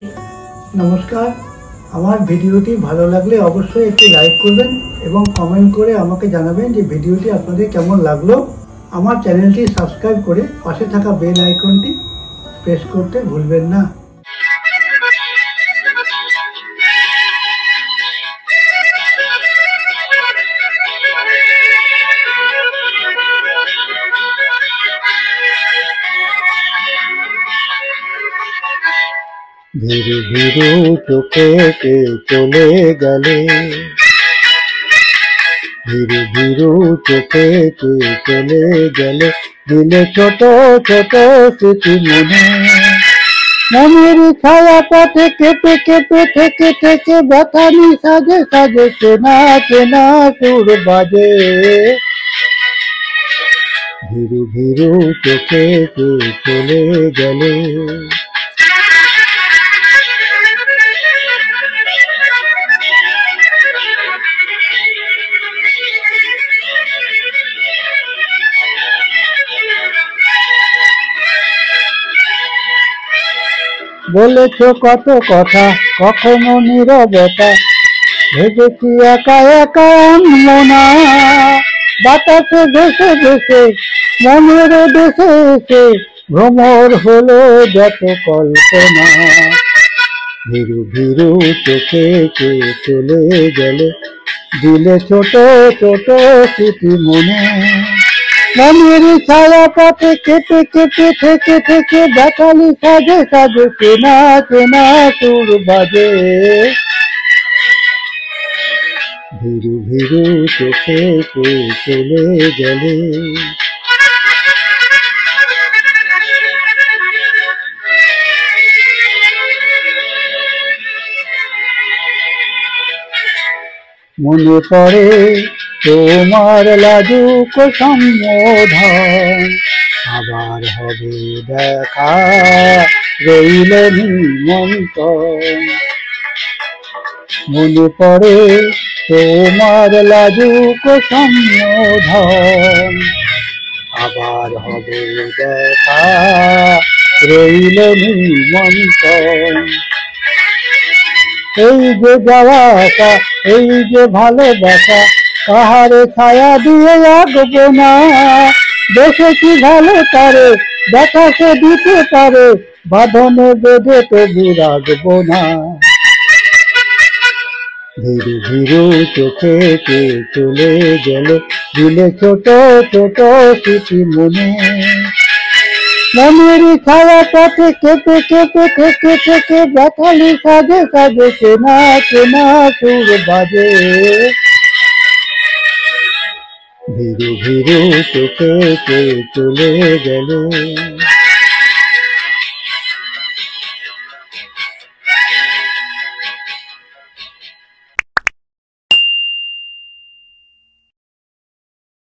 নমস্কার। আমার ভিডিওটি ভালো লাগলে অবশ্যই একটি লাইক করবেন এবং কমেন্ট করে আমাকে জানাবেন যে ভিডিওটি আপনাদের কেমন লাগলো। আমার চ্যানেলটি সাবস্ক্রাইব করে পাশে থাকা বেল আইকনটি প্রেস করতে ভুলবেন না। ধীরে ধীরে চোখে চলে গেলে, ধীরে ধীরে চোখে চলে গেলে, দিলে ছোট ছোট স্মৃতি মনের ছায়া পথে কেঁপে কেঁপে থেকে থেকে ব্যথানি সাজে সাজে চেনা চেনা সুর বাজে। ধীরে ধীরে চোখে চলে গেলে। বলেছ কত কথা, কখনো নীরবতা, ভেবেছি একা একা আনবো না। বাতাসে ভেসে ভেসে মনের দেশে এসে ভ্রমর হলো যত কল্পনা। ধীরে ধীরে চোখে চলে গেলে, দিলে ছোট ছোট স্মৃতি মনের ছায়া পথে কেটে কেটে থেকে থেকে দেখালি সাজে সাজে চেনা চেনা সুর বাজে। ধীরে ধীরে চোখে চলে গেলে। মনে পড়ে তোমার লাজুক সম্বোধন, আবার হবে দেখা রইল নিমন্ত্রণ। মনে পড়ে তোমার লাজুক সম্বোধন, আবার হবে দেখা রইল নিমন্ত্রণ। এই যে যাওয়া আসা, এই যে ভালোবাসা, কাহারে ছায়া দিয়ে রাখবো না। দেখেছি ভালো তারে, দেখা সে দিতে পারে, বাঁধনে বেঁধে তবু রাখবো না। ধীরে ধীরে চোখে চলে গেলে, দিলে ছোট ছোট স্মৃতি মনের ছায়া পথে কেঁপে কেঁপে থেকে থেকে ব্যথালি সাজে সাজে চেনা চেনা সুর বাজে। ধীরে ধীরে চোখে চলে গেলে।